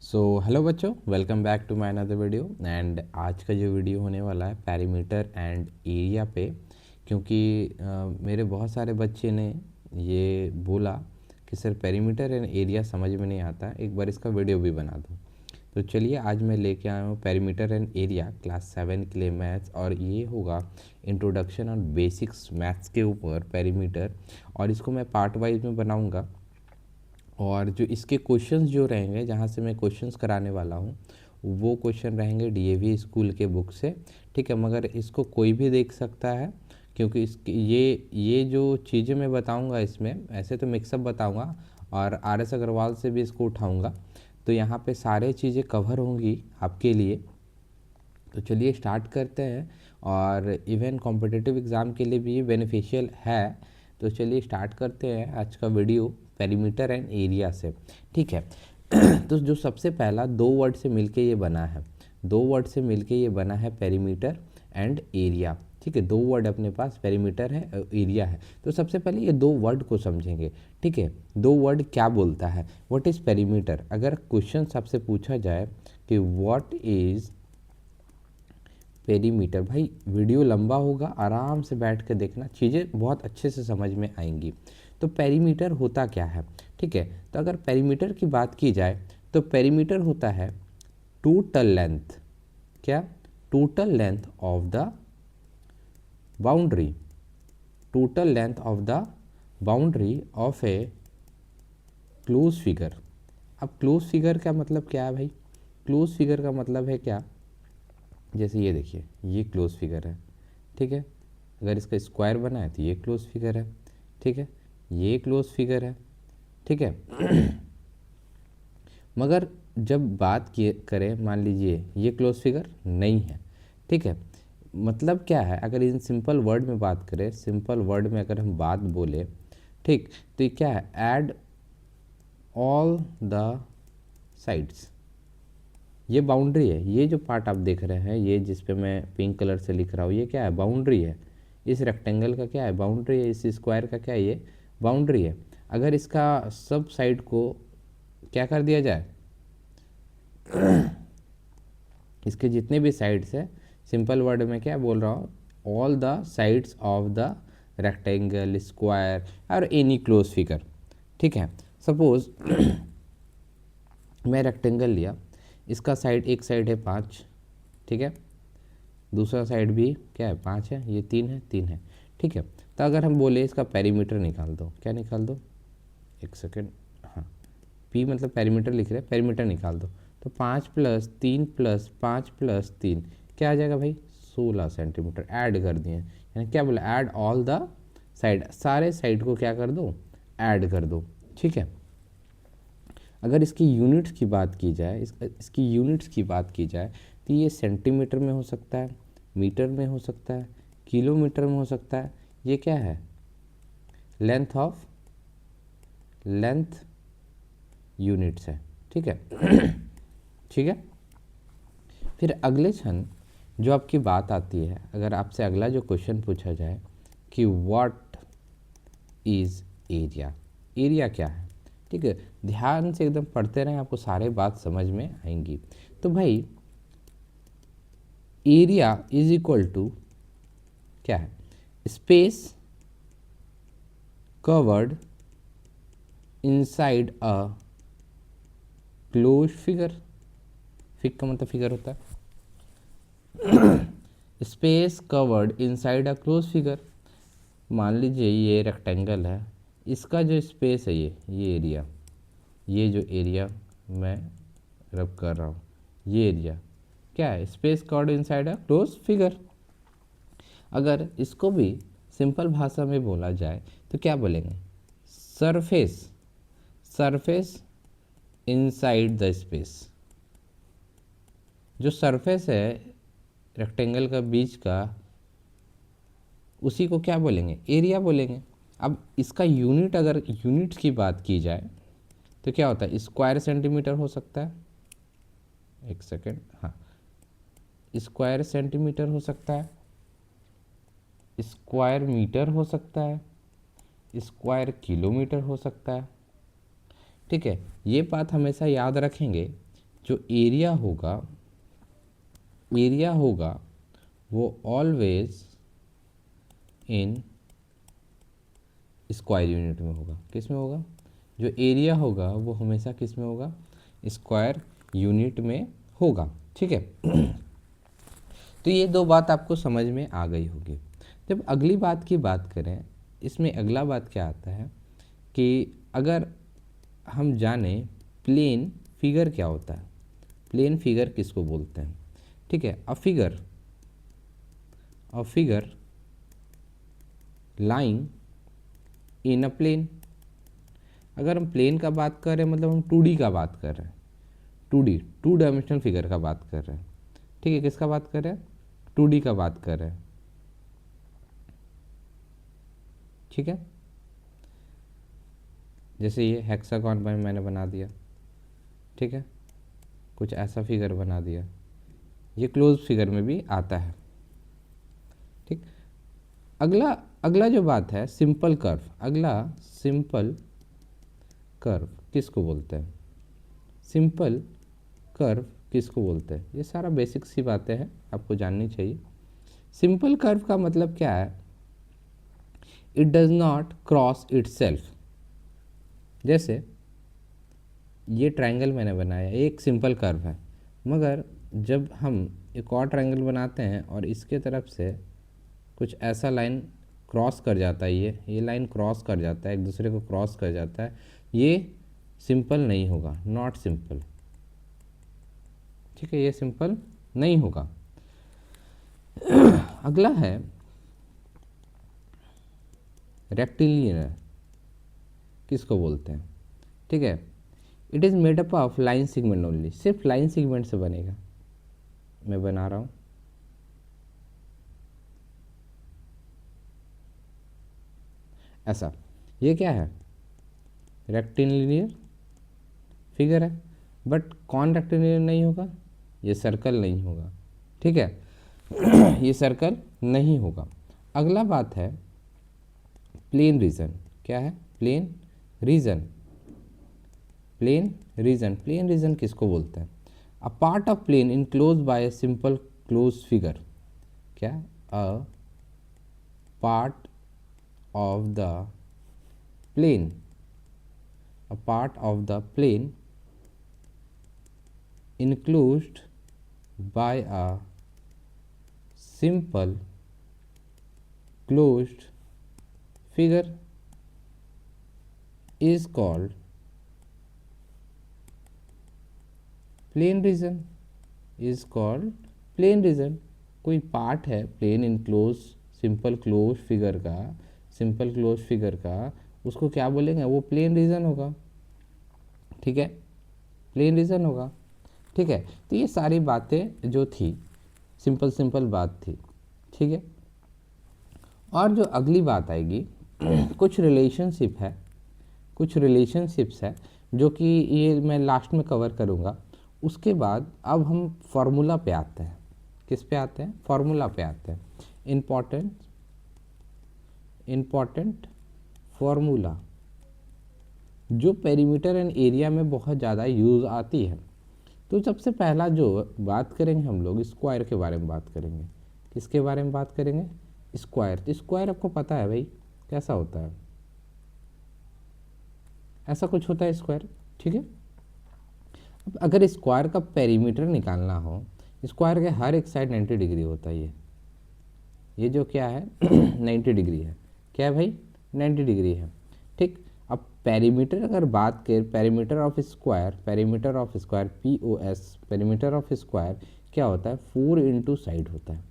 Hello बच्चों, welcome back to my another video. And आज का जो वीडियो होने वाला है पेरीमीटर एंड एरिया पे, क्योंकि मेरे बहुत सारे बच्चे ने ये बोला कि सर पेरीमीटर एंड एरिया समझ में नहीं आता, एक बार इसका वीडियो भी बना दो। तो चलिए आज मैं लेके आया हूँ पेरीमीटर एंड एरिया क्लास 7 के लिए मैथ्स, और ये होगा इंट्रोडक्शन ऑन बेसिक्स मैथ्स के ऊपर पेरीमीटर। और इसको मैं पार्ट वाइज में बनाऊँगा, और जो इसके क्वेश्चंस जो रहेंगे, जहाँ से मैं क्वेश्चंस कराने वाला हूँ, वो क्वेश्चन रहेंगे डीएवी स्कूल के बुक से। ठीक है, मगर इसको कोई भी देख सकता है, क्योंकि इसकी ये जो चीज़ें मैं बताऊँगा इसमें ऐसे तो मिक्सअप बताऊँगा, और आर.एस. अग्रवाल से भी इसको उठाऊँगा, तो यहाँ पे सारे चीज़ें कवर होंगी आपके लिए। तो चलिए स्टार्ट करते हैं, और इवन कॉम्पिटिटिव एग्ज़ाम के लिए भी ये बेनिफिशियल है। तो चलिए स्टार्ट करते हैं आज का वीडियो पेरीमीटर एंड एरिया से। ठीक है। तो जो सबसे पहला दो वर्ड से मिलके ये बना है, दो वर्ड से मिलके ये बना है पेरीमीटर एंड एरिया। ठीक है, दो वर्ड अपने पास पेरीमीटर है और एरिया है। तो सबसे पहले ये दो वर्ड को समझेंगे। ठीक है, दो वर्ड क्या बोलता है, व्हाट इज़ पेरीमीटर। अगर क्वेश्चन आपसे पूछा जाए कि व्हाट इज़ पेरीमीटर, भाई वीडियो लंबा होगा, आराम से बैठ के देखना, चीज़ें बहुत अच्छे से समझ में आएंगी। तो पेरीमीटर होता क्या है। ठीक है, तो अगर पेरीमीटर की बात की जाए तो पेरीमीटर होता है टोटल लेंथ, क्या, total length of the boundary, total length of the boundary of A close figure. अब क्लोज फिगर का मतलब क्या है भाई, क्लोज फिगर का मतलब है क्या, जैसे ये देखिए, ये क्लोज फिगर है। ठीक है, अगर इसका स्क्वायर बना है तो ये क्लोज फिगर है। ठीक है, ये क्लोज फिगर है। ठीक है। मगर जब बात किए करें, मान लीजिए ये क्लोज फिगर नहीं है। ठीक है, मतलब क्या है, अगर इन सिंपल वर्ड में बात करें, सिंपल वर्ड में अगर हम बात बोले, ठीक, तो ये क्या है, ऐड ऑल द साइड्स, ये बाउंड्री है। ये जो पार्ट आप देख रहे हैं, ये जिस पे मैं पिंक कलर से लिख रहा हूँ, ये क्या है, बाउंड्री है। इस रेक्टेंगल का क्या है, बाउंड्री है। इस स्क्वायर का क्या है, ये बाउंड्री है। अगर इसका सब साइड को क्या कर दिया जाए, इसके जितने भी साइड्स है, सिंपल वर्ड में क्या बोल रहा हूँ, all the sides of the rectangle, square और एनी क्लोज फिगर। ठीक है, सपोज मैं रेक्टेंगल लिया, इसका साइड, एक साइड है 5, ठीक है, दूसरा साइड भी क्या है 5 है, ये 3 है, 3 है। ठीक है, तो अगर हम बोले इसका पेरीमीटर निकाल दो, क्या निकाल दो, एक सेकेंड, हाँ, पी मतलब पेरीमीटर लिख रहे हैं, पेरीमीटर निकाल दो। तो 5 + 3 + 5 + 3 क्या आ जाएगा भाई, 16 सेंटीमीटर। ऐड कर दिए, यानी क्या बोला, ऐड ऑल द साइड, सारे साइड को क्या कर दो, ऐड कर दो। ठीक है, अगर इसकी यूनिट्स की बात की जाए, इसकी यूनिट्स की बात की जाए, तो ये सेंटीमीटर में हो सकता है, मीटर में हो सकता है, किलोमीटर में हो सकता है। ये क्या है, लेंथ यूनिट्स है। ठीक है। ठीक है, फिर अगले क्षण जो आपकी बात आती है, अगर आपसे अगला जो क्वेश्चन पूछा जाए कि व्हाट इज़ एरिया, एरिया क्या है। ठीक है, ध्यान से एकदम पढ़ते रहें, आपको सारे बात समझ में आएंगी। तो भाई एरिया इज इक्वल टू क्या है, space covered inside a close figure. Fig का मतलब फिगर होता है, space covered inside a close figure. मान लीजिए ये रेक्टेंगल है, इसका जो स्पेस है, ये एरिया, ये जो एरिया मैं रब कर रहा हूँ, ये एरिया क्या है, space covered inside a close figure. अगर इसको भी सिंपल भाषा में बोला जाए तो क्या बोलेंगे, surface, surface inside the space. जो सरफेस है रेक्टेंगल का बीच का, उसी को क्या बोलेंगे, एरिया बोलेंगे। अब इसका यूनिट, अगर यूनिट्स की बात की जाए तो क्या होता है, स्क्वायर सेंटीमीटर हो सकता है, एक सेकेंड, हाँ, स्क्वायर सेंटीमीटर हो सकता है, स्क्वायर मीटर हो सकता है, स्क्वायर किलोमीटर हो सकता है। ठीक है, ये बात हमेशा याद रखेंगे, जो एरिया होगा वो ऑलवेज इन स्क्वायर यूनिट में होगा। किस में होगा? जो एरिया होगा वो हमेशा किस में होगा? स्क्वायर यूनिट में होगा। ठीक है। तो ये दो बात आपको समझ में आ गई होगी। जब अगली बात की बात करें, इसमें अगला बात क्या आता है कि अगर हम जाने प्लेन फिगर क्या होता है, प्लेन फिगर किसको बोलते हैं? ठीक है। A figure lying in a plane. अगर हम प्लेन का बात कर रहे हैं मतलब हम 2D का बात कर रहे हैं, 2D 2 डायमेंशनल फिगर का बात कर रहे हैं। ठीक है। किसका बात कर रहे हैं? 2D का बात कर रहे हैं। ठीक है। जैसे ये हेक्सागन में मैंने बना दिया, ठीक है, कुछ ऐसा फिगर बना दिया, ये क्लोज फिगर में भी आता है। ठीक। अगला जो बात है सिंपल कर्व। अगला सिंपल कर्व किसको बोलते हैं? सिंपल कर्व किसको बोलते हैं? ये सारा बेसिक सी बातें हैं, आपको जाननी चाहिए। सिंपल कर्व का मतलब क्या है? It does not cross itself. जैसे ये ट्रायंगल मैंने बनाया, एक सिंपल कर्व है, मगर जब हम एक और ट्रायंगल बनाते हैं और इसके तरफ से कुछ ऐसा लाइन क्रॉस कर जाता है, ये लाइन क्रॉस कर जाता है, एक दूसरे को क्रॉस कर जाता है, ये सिंपल नहीं होगा, नॉट सिंपल। ठीक है, ये सिंपल नहीं होगा। अगला है रेक्टिलिनियर, किसको बोलते हैं? ठीक है। It is made up of line segment only. सिर्फ लाइन सेगमेंट से बनेगा। मैं बना रहा हूँ, ऐसा। ये क्या है? रेक्टिलिनियर फिगर है, बट कौन रेक्टिलिनियर नहीं होगा? ये सर्कल नहीं होगा। ठीक है। ये सर्कल नहीं होगा। अगला बात है प्लेन रीजन। क्या है? Plain region. प्लेन रीजन किसको बोलते हैं? A part of plane enclose by a simple close figure. क्या? A part of the plane, a part of the plane enclosed by a simple closed figure is called plane region, is called plane region। कोई part है plane enclose simple close figure का, simple close figure का, उसको क्या बोलेंगे? वो plain region होगा। ठीक है, प्लेन रीजन होगा। ठीक है। तो ये सारी बातें जो थी सिंपल बात थी। ठीक है। और जो अगली बात आएगी कुछ रिलेशनशिप्स है जो कि ये मैं लास्ट में कवर करूँगा। उसके बाद अब हम फार्मूला पे आते हैं। किस पे आते हैं? फार्मूला पे आते हैं। इम्पॉर्टेंट फार्मूला जो पेरीमीटर एंड एरिया में बहुत ज़्यादा यूज़ आती है। तो सबसे पहला जो बात करेंगे हम लोग स्क्वायर के बारे में बात करेंगे। किसके बारे में बात करेंगे? स्क्वायर। तो स्क्वायर आपको पता है भाई कैसा होता है? ऐसा कुछ होता है स्क्वायर। ठीक है। अब अगर स्क्वायर का पेरीमीटर निकालना हो, स्क्वायर के हर एक साइड 90 डिग्री होता है। ये जो क्या है 90 डिग्री है। क्या है भाई? 90 डिग्री है। ठीक। अब पेरीमीटर अगर बात करें, perimeter of square POS, perimeter of square क्या होता है? 4 इंटू साइड होता है।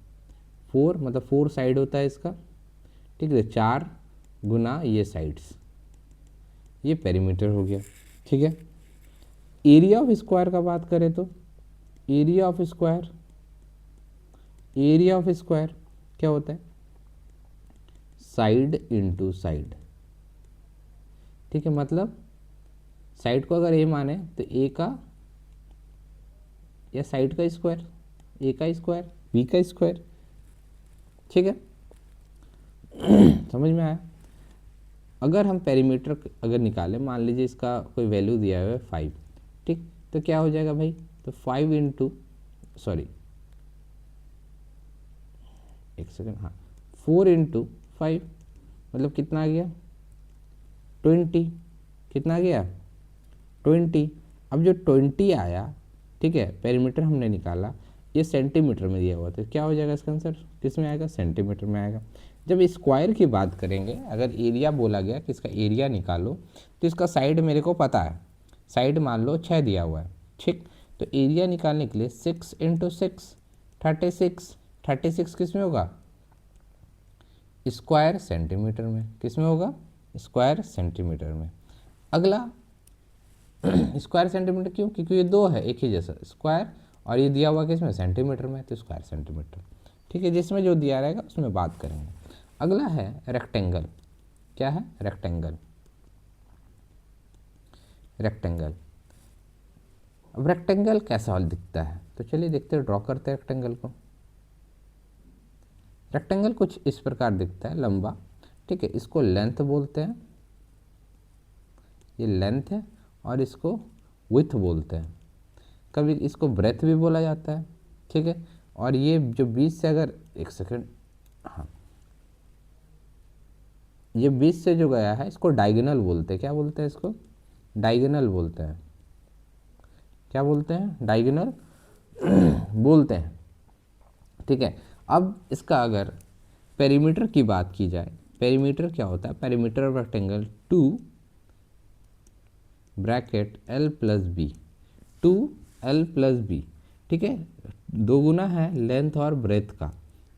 4 मतलब 4 साइड होता है इसका। ठीक है, 4 गुना ये साइड्स, ये पेरीमीटर हो गया। ठीक है। एरिया ऑफ स्क्वायर का बात करें तो एरिया ऑफ स्क्वायर क्या होता है? Side into side. ठीक है, मतलब साइड को अगर ए माने तो ए का या साइड का स्क्वायर, ए का स्क्वायर, बी का स्क्वायर। ठीक है। समझ में आया? अगर हम पेरीमीटर अगर निकालें, मान लीजिए इसका कोई वैल्यू दिया हुआ है 5, ठीक, तो क्या हो जाएगा भाई? तो 5 इंटू, सॉरी एक सेकेंड, हाँ 4 इंटू 5 मतलब कितना आ गया 20, कितना आ गया 20। अब जो 20 आया, ठीक है, पेरीमीटर हमने निकाला, ये सेंटीमीटर में दिया हुआ था, क्या हो जाएगा इसका आंसर, किस में आएगा, सेंटीमीटर में आएगा। जब स्क्वायर की बात करेंगे, अगर एरिया बोला गया कि इसका एरिया निकालो, तो इसका साइड मेरे को पता है, साइड मान लो 6 दिया हुआ है, ठीक। तो एरिया निकालने के लिए 6 इंटू 6 36, 36 किस में होगा, स्क्वायर सेंटीमीटर में, किस में होगा, स्क्वायर सेंटीमीटर में। अगला स्क्वायर सेंटीमीटर क्यों, क्योंकि ये दो है एक ही जैसा, स्क्वायर और ये दिया हुआ किसमें, सेंटीमीटर में, तो स्क्वायर सेंटीमीटर, ठीक है। जिसमें जो दिया रहेगा उसमें बात करेंगे। अगला है रेक्टेंगल, क्या है, रेक्टेंगल, रेक्टेंगल। अब रेक्टेंगल कैसा दिखता है, तो चलिए देखते हैं, ड्रॉ करते हैं रेक्टेंगल को। रेक्टेंगल कुछ इस प्रकार दिखता है, लंबा, ठीक है, इसको लेंथ बोलते हैं, ये लेंथ है, और इसको विड्थ बोलते हैं, कभी इसको ब्रेथ भी बोला जाता है, ठीक है। और ये जो बीच से, अगर एक सेकेंड, हाँ ये बीच से जो गया है इसको डायगोनल बोलते हैं, क्या बोलते हैं इसको, डायगोनल बोलते हैं, क्या बोलते हैं, डायगोनल बोलते हैं, ठीक है। अब इसका अगर पेरीमीटर की बात की जाए, पेरीमीटर क्या होता है, perimeter of rectangle 2 bracket L plus B, 2L plus B, ठीक है, दो गुना है लेंथ और ब्रेथ का,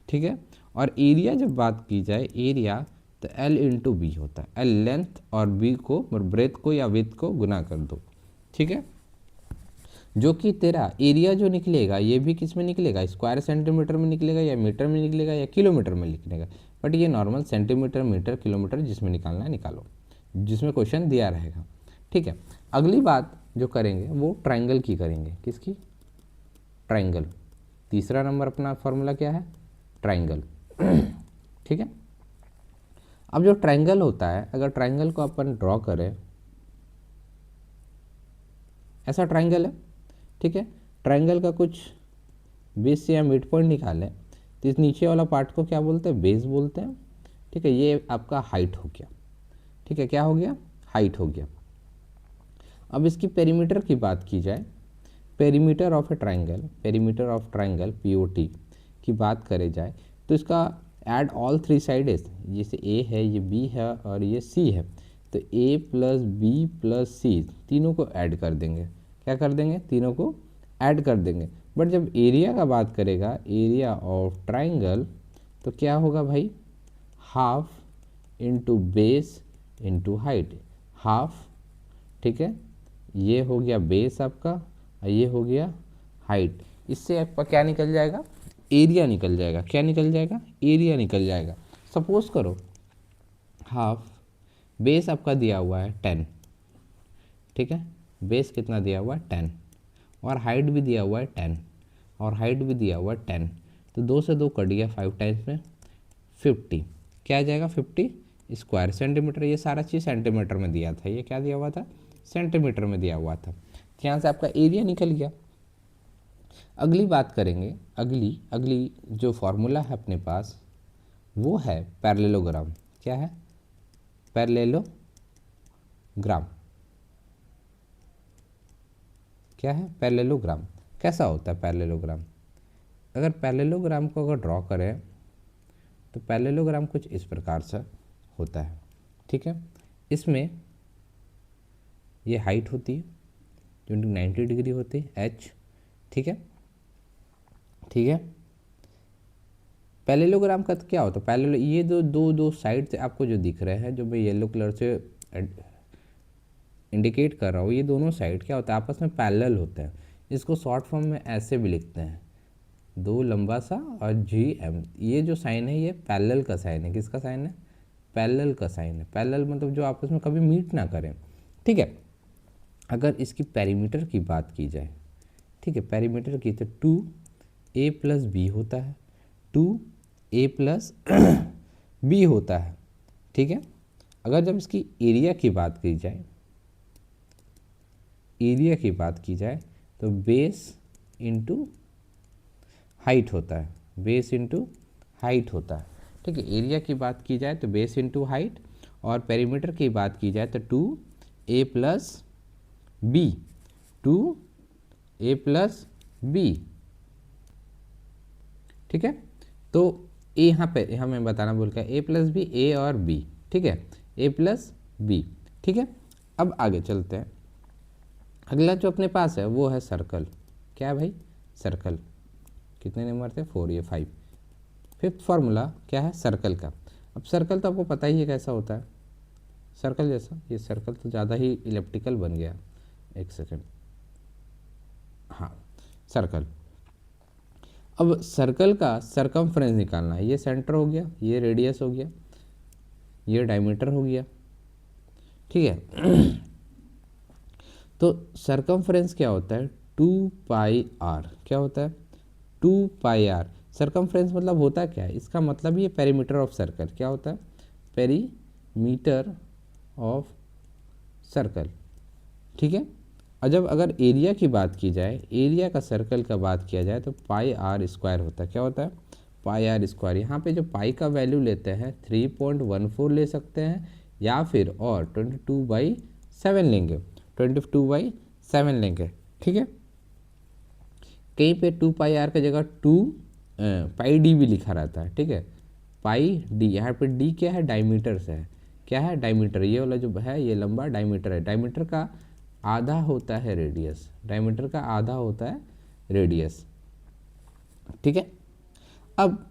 ठीक है। और एरिया जब बात की जाए, एरिया तो L इंटू बी होता है, L लेंथ और B को, ब्रेथ को या विड्थ को गुना कर दो, ठीक है। जो कि तेरा एरिया जो निकलेगा ये भी किस में निकलेगा, स्क्वायर सेंटीमीटर में निकलेगा, या मीटर में निकलेगा, या किलोमीटर में निकलेगा, बट ये नॉर्मल सेंटीमीटर, मीटर, किलोमीटर, जिसमें निकालना है निकालो, जिसमें क्वेश्चन दिया रहेगा, ठीक है। अगली बात जो करेंगे वो ट्रायंगल की करेंगे, किसकी, ट्रायंगल। तीसरा नंबर अपना फॉर्मूला क्या है, ट्रायंगल, ठीक है। अब जो ट्रायंगल होता है, अगर ट्रायंगल को अपन ड्रॉ करें, ऐसा ट्रायंगल है, ठीक है, ट्रायंगल का कुछ बेस या मिड पॉइंट निकालें, तो इस नीचे वाला पार्ट को क्या बोलते हैं, बेस बोलते हैं, ठीक है। ये आपका हाइट हो गया, ठीक है, क्या हो गया, हाइट हो गया। अब इसकी पेरीमीटर की बात की जाए, perimeter of A triangle, perimeter of triangle POT की बात करे जाए, तो इसका ऐड ऑल थ्री साइड्स, जैसे A है, ये B है और ये C है, तो A plus B plus C तीनों को ऐड कर देंगे, क्या कर देंगे, तीनों को ऐड कर देंगे। बट जब एरिया का बात करेगा, एरिया ऑफ ट्रायंगल, तो क्या होगा भाई, half into base into height, half, ठीक है, ये हो गया बेस आपका, और ये हो गया हाइट। इससे आपका क्या निकल जाएगा, एरिया निकल जाएगा, क्या निकल जाएगा, एरिया निकल जाएगा। सपोज करो हाफ, बेस आपका दिया हुआ है 10, ठीक है, बेस कितना दिया हुआ है 10, और हाइट भी दिया हुआ है 10, और हाइट भी दिया हुआ है 10, तो 2 से 2 कट गया, 5 टाइम्स में 50, क्या आ जाएगा 50 स्क्वायर सेंटीमीटर। ये सारा चीज़ सेंटीमीटर में दिया था, ये क्या दिया हुआ था, सेंटीमीटर में दिया हुआ था, यहाँ से आपका एरिया निकल गया। अगली बात करेंगे, अगली जो फॉर्मूला है अपने पास वो है पैरेललोग्राम, क्या है, पैरेललोग्राम, क्या है, पैरेललोग्राम। कैसा होता है पैरेललोग्राम, अगर पैरेललोग्राम को अगर ड्रॉ करें, तो पैरेललोग्राम कुछ इस प्रकार से होता है, ठीक है। इसमें ये हाइट होती है जो 90 डिग्री होती है, H, ठीक है, ठीक है। पैरेललोग्राम का क्या होता है, पैरेलल, ये दो साइड से आपको जो दिख रहे हैं, जो मैं येलो कलर से इंडिकेट कर रहा हूँ, ये दोनों साइड क्या होता है, आपस में पैरेलल होते हैं। इसको शॉर्ट फॉर्म में ऐसे भी लिखते हैं, 2 लंबा सा और GM, ये जो साइन है ये पैरेलल का साइन है, किसका साइन है, पैरेलल का साइन है। पैरेलल मतलब जो आपस में कभी मीट ना करें, ठीक है। अगर इसकी पेरीमीटर की बात की जाए, ठीक है, पेरीमीटर की, तो 2A प्लस B होता है, 2A प्लस B होता है, ठीक है। अगर जब इसकी एरिया की बात की जाए, एरिया की बात की जाए, तो बेस इंटू हाइट होता है, बेस इंटू हाइट होता है। ठीक है, एरिया की बात की जाए तो बेस इंटू हाइट, और पेरीमीटर की बात की जाए तो 2a plus B, 2a plus B. ठीक है, तो ए यहाँ पे हमें बताना भूल गया, ए प्लस बी, ए और बी। ठीक है, ए प्लस बी। ठीक है, अब आगे चलते हैं। अगला जो अपने पास है वो है सर्कल। क्या है भाई? सर्कल। कितने नंबर थे? 4, ये 5। फिफ्थ फार्मूला क्या है सर्कल का? अब सर्कल तो आपको पता ही है कैसा होता है, सर्कल जैसा। ये सर्कल तो ज़्यादा ही इलेप्टिकल बन गया। एक सेकेंड, हाँ, सर्कल। अब सर्कल का सरकमफ्रेंस निकालना है। ये सेंटर हो गया, ये रेडियस हो गया, ये डायमीटर हो गया। ठीक है तो सरकमफ्रेंस क्या होता है? 2πr। क्या होता है? 2πr। सरकमफ्रेंस मतलब होता क्या है? इसका मतलब ये पेरीमीटर ऑफ सर्कल। क्या होता है? Perimeter of circle. ठीक है, और जब अगर एरिया की बात की जाए, एरिया का सर्कल का बात किया जाए तो πr² होता है। क्या होता है? πr²। यहाँ पे जो पाई का वैल्यू लेते हैं 3.14 ले सकते हैं, या फिर और 22/7 लेंगे, 22/7 लेंगे। ठीक है, कहीं पे 2πr की जगह 2πd भी लिखा रहता है। ठीक है, πd। यहाँ पे d क्या है? डायमीटर से है। क्या है? डायमीटर। ये वाला जो है ये लंबा डायमीटर है। डायमीटर का आधा होता है रेडियस, डायमीटर का आधा होता है रेडियस। ठीक है, अब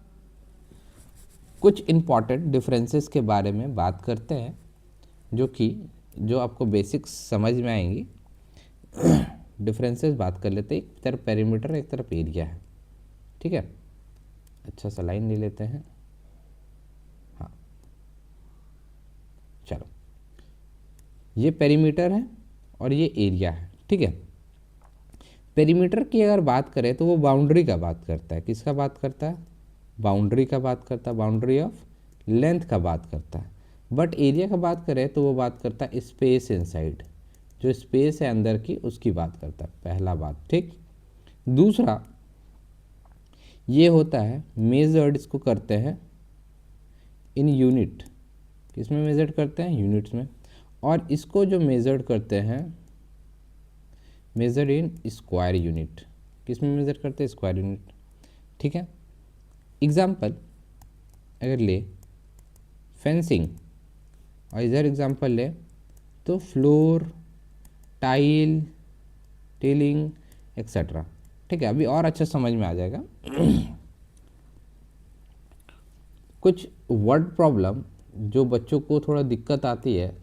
कुछ इम्पॉर्टेंट डिफरेंसेस के बारे में बात करते हैं, जो आपको बेसिक्स समझ में आएंगी। डिफरेंसेस बात कर लेते हैं। एक तरफ पेरीमीटर, एक तरफ एरिया है। ठीक है, अच्छा सा लाइन ले लेते हैं। हाँ, चलो, ये पेरीमीटर है और ये एरिया है। ठीक है, पेरीमीटर की अगर बात करें तो वो बाउंड्री का बात करता है। किसका बात करता है? बाउंड्री का बात करता है, बाउंड्री ऑफ लेंथ का बात करता है। बट एरिया का बात करें तो वो बात करता है स्पेस इनसाइड, जो स्पेस है अंदर की, उसकी बात करता है। पहला बात। ठीक, दूसरा ये होता है मेजर्ड, इसको करते हैं इन यूनिट। किसमें मेजर्ड करते हैं? यूनिट्स में। और इसको जो मेजर्ड करते हैं, मेजर इन स्क्वायर यूनिट। किसमें मेजर करते हैं? Square unit. ठीक है, एग्जाम्पल अगर ले फेंसिंग, और इधर एग्जाम्पल ले तो फ्लोर, टाइल, टेलिंग एक्सेट्रा। ठीक है, अभी और अच्छा समझ में आ जाएगा। कुछ वर्ड प्रॉब्लम जो बच्चों को थोड़ा दिक्कत आती है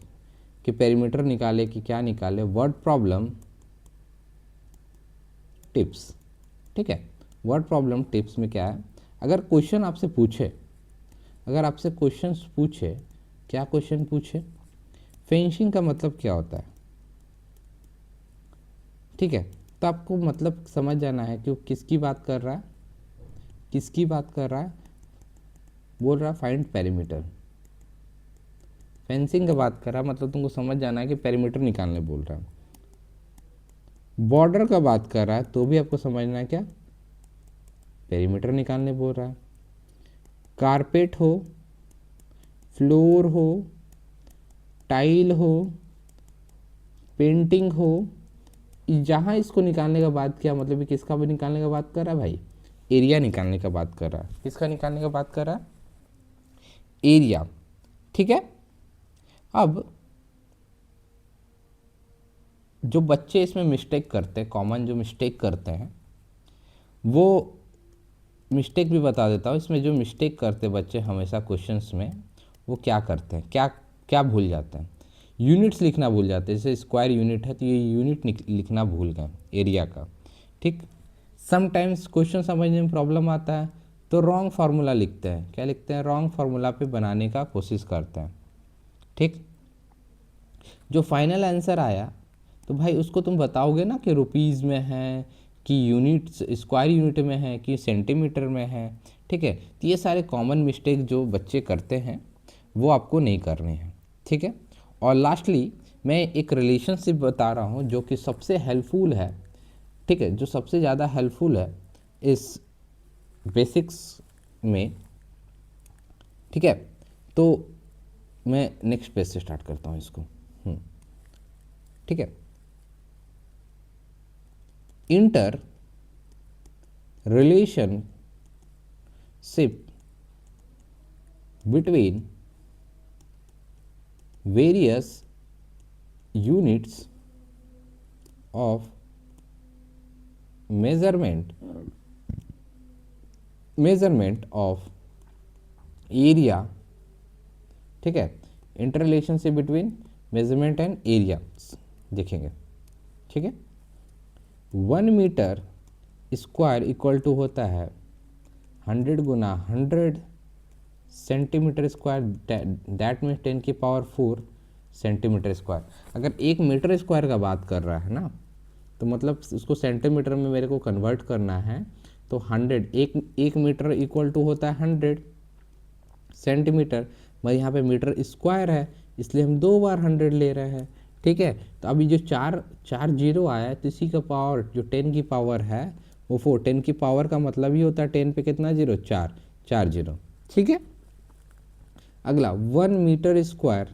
कि पेरीमीटर निकाले कि क्या निकाले, वर्ड प्रॉब्लम टिप्स। ठीक है, वर्ड प्रॉब्लम टिप्स में क्या है? अगर क्वेश्चन आपसे पूछे, अगर आपसे क्वेश्चन पूछे, क्या क्वेश्चन पूछे? फेंसिंग का मतलब क्या होता है? ठीक है, तो आपको मतलब समझ जाना है कि वो किसकी बात कर रहा है, किसकी बात कर रहा है। बोल रहा है फाइंड पेरीमीटर, फेंसिंग का बात कर रहा है, मतलब तुमको समझ जाना है कि पेरीमीटर निकालने बोल रहा है। बॉर्डर का बात कर रहा है तो भी आपको समझना है क्या? पेरीमीटर निकालने बोल रहा है। कारपेट हो, फ्लोर हो, टाइल हो, पेंटिंग हो, जहाँ इसको निकालने का बात किया, मतलब कि किसका भी निकालने का बात कर रहा है भाई? एरिया निकालने का बात कर रहा है। किसका निकालने का बात कर रहा है? एरिया। ठीक है, अब जो बच्चे इसमें मिस्टेक करते हैं, कॉमन जो मिस्टेक करते हैं, वो मिस्टेक भी बता देता हूँ। इसमें जो मिस्टेक करते बच्चे हमेशा क्वेश्चंस में, वो क्या करते हैं, क्या क्या भूल जाते हैं? यूनिट्स लिखना भूल जाते हैं। जैसे स्क्वायर यूनिट है तो ये यूनिट लिखना भूल गए एरिया का। ठीक, समटाइम्स क्वेश्चन समझने में प्रॉब्लम आता है तो रॉन्ग फार्मूला लिखते हैं। क्या लिखते हैं? रॉन्ग फार्मूला पे बनाने का कोशिश करते हैं। ठीक, जो फाइनल आंसर आया तो भाई उसको तुम बताओगे ना कि रुपीज़ में है, कि यूनिट्स स्क्वायर यूनिट में है, कि सेंटीमीटर में है। ठीक है, तो ये सारे कॉमन मिस्टेक जो बच्चे करते हैं वो आपको नहीं करने हैं। ठीक है, और लास्टली मैं एक रिलेशनशिप बता रहा हूँ जो कि सबसे हेल्पफुल है ठीक है, जो सबसे ज़्यादा हेल्पफुल है इस बेसिक्स में। ठीक है, तो मैं नेक्स्ट पेज से स्टार्ट करता हूँ इसको। ठीक है, inter relationship between various units of measurement of area। ठीक है, inter relationship between measurement and area देखेंगे। ठीक है, 1 मीटर स्क्वायर इक्वल टू होता है 100 गुना 100 सेंटीमीटर स्क्वायर, दैट मीन्स 10 की पावर 4 सेंटीमीटर स्क्वायर। अगर 1 मीटर स्क्वायर का बात कर रहा है ना, तो मतलब उसको सेंटीमीटर में मेरे को कन्वर्ट करना है। तो 100 एक मीटर इक्वल टू होता है 100 सेंटीमीटर। मैं यहाँ पे मीटर स्क्वायर है इसलिए हम 2 बार 100 ले रहे हैं। ठीक है, तो अभी जो चार जीरो आया है तो इसी का पावर जो 10 की पावर है वो 4। 10 की पावर का मतलब ही होता है 10 पे कितना जीरो, 4 जीरो। ठीक है, अगला 1 मीटर स्क्वायर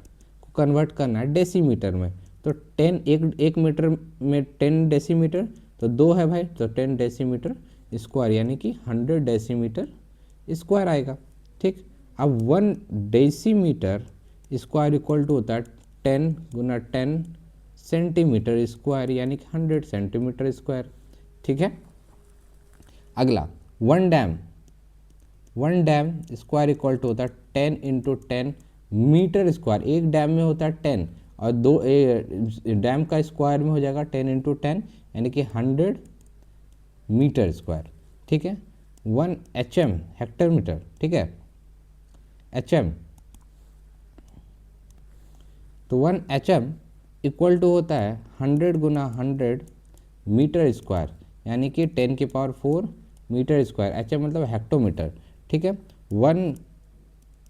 को कन्वर्ट करना है डेसीमीटर में। तो 10 एक मीटर में 10 डेसीमीटर, तो 2 है भाई, तो 10 डेसीमीटर स्क्वायर यानी कि 100 डेसीमीटर स्क्वायर आएगा। ठीक, अब 1 डेसीमीटर स्क्वायर इक्वल टू होता है 10 गुना 10 सेंटीमीटर स्क्वायर यानी कि 100 सेंटीमीटर स्क्वायर। ठीक है, अगला 1 डैम स्क्वायर इक्वल टू होता है 10 इंटू 10 मीटर स्क्वायर। एक डैम में होता है 10 और दो डैम का स्क्वायर में हो जाएगा 10 इंटू 10 यानी कि 100 मीटर स्क्वायर। ठीक है, 1 HM हेक्टर मीटर। ठीक है, HM, तो 1 HM इक्वल टू होता है 100 गुना 100 मीटर स्क्वायर यानी कि 10 की पावर 4 मीटर स्क्वायर। HM मतलब हेक्टोमीटर। ठीक है, 1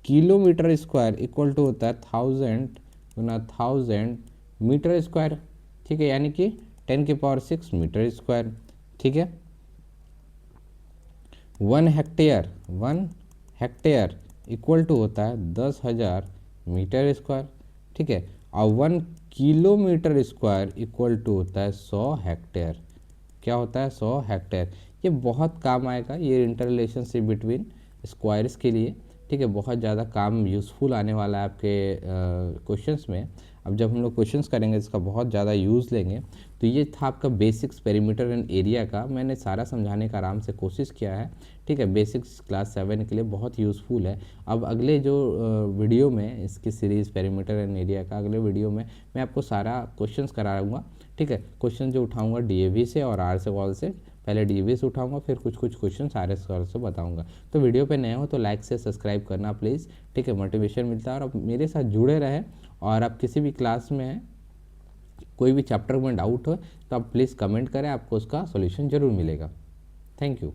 किलोमीटर स्क्वायर इक्वल टू होता है 1000 गुना 1000 मीटर स्क्वायर। ठीक है, यानी कि 10 की पावर 6 मीटर स्क्वायर। ठीक है, 1 हेक्टेयर इक्वल टू होता है 10,000 मीटर स्क्वायर। ठीक है, और 1 किलोमीटर स्क्वायर इक्वल टू होता है 100 हेक्टेयर। क्या होता है, 100 हेक्टेयर। ये बहुत काम आएगा, ये इंटर रिलेशनशिप बिटवीन स्क्वायर्स के लिए। ठीक है, बहुत ज़्यादा काम यूज़फुल आने वाला है आपके क्वेश्चंस में। अब जब हम लोग क्वेश्चंस करेंगे इसका बहुत ज़्यादा यूज़ लेंगे। तो ये था आपका बेसिक्स पेरीमीटर एंड एरिया का। मैंने सारा समझाने का आराम से कोशिश किया है। ठीक है, बेसिक्स क्लास 7 के लिए बहुत यूज़फुल है। अब अगले जो वीडियो में इसकी सीरीज़ पेरीमीटर एंड एरिया का, अगले वीडियो में मैं आपको सारा क्वेश्चंस कराऊंगा। ठीक है, क्वेश्चन जो उठाऊंगा DAV से और आर से कॉल से। पहले DAV से उठाऊंगा, फिर कुछ क्वेश्चन आर एस कॉल से बताऊंगा। तो वीडियो पे नए हो तो लाइक से सब्सक्राइब करना प्लीज़। ठीक है, मोटिवेशन मिलता है। और आप मेरे साथ जुड़े रहें, और आप किसी भी क्लास में हैं, कोई भी चैप्टर में डाउट हो तो आप प्लीज़ कमेंट करें, आपको उसका सॉल्यूशन ज़रूर मिलेगा। Thank you.